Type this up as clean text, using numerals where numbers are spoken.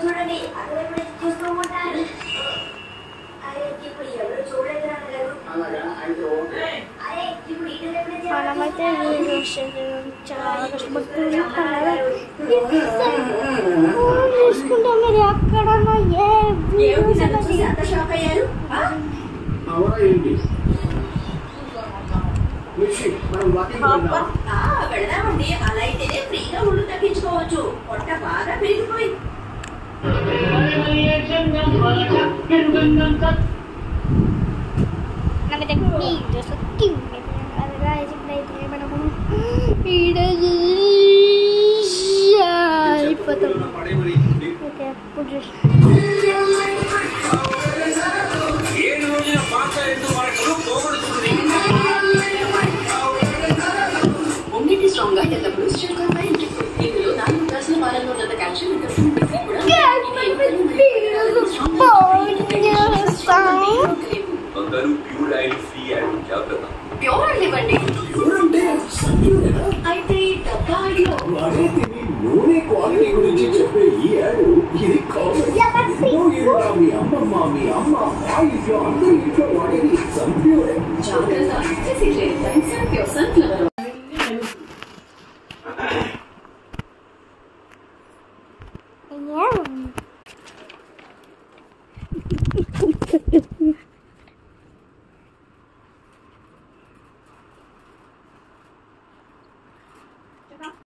చూడండి అక్కడ చూస్తూ ఉంటారు. అరే ఇప్పుడు ఎవరు చూడలేదు నాన్నగారు. అరే ఇప్పుడు మనమైతే చాలా కష్టపడుతున్నాం. మీరు ఎక్కడ అంత షాక్ అయ్యారు. వెళదామండి. అలా అయితేనే ఫ్రీగా ఒళ్ళు తగ్గించుకోవచ్చు. పొట్ట బాగా పెరిగిపోయింది. ఒంగిటి స్ట్రాంగ్ గా ఎల్లప్పుడూ స్ట్రాంగ్ గా ఇందులో 4 గ్లాసుల పాలలో ఉన్నంత కాల్షియం ప్యూర్ ఇవ్వండి. అయితే డబ్బా నూనె క్వాలిటీ గురించి చెప్పే ఈ యాడ్ ఇది మీ అమ్మమ్మ మీ అమ్మ ఇంట్లో అందరూ ఇంట్లో వాడేది సన్ప్యూర్. సన్ఫ్లవర్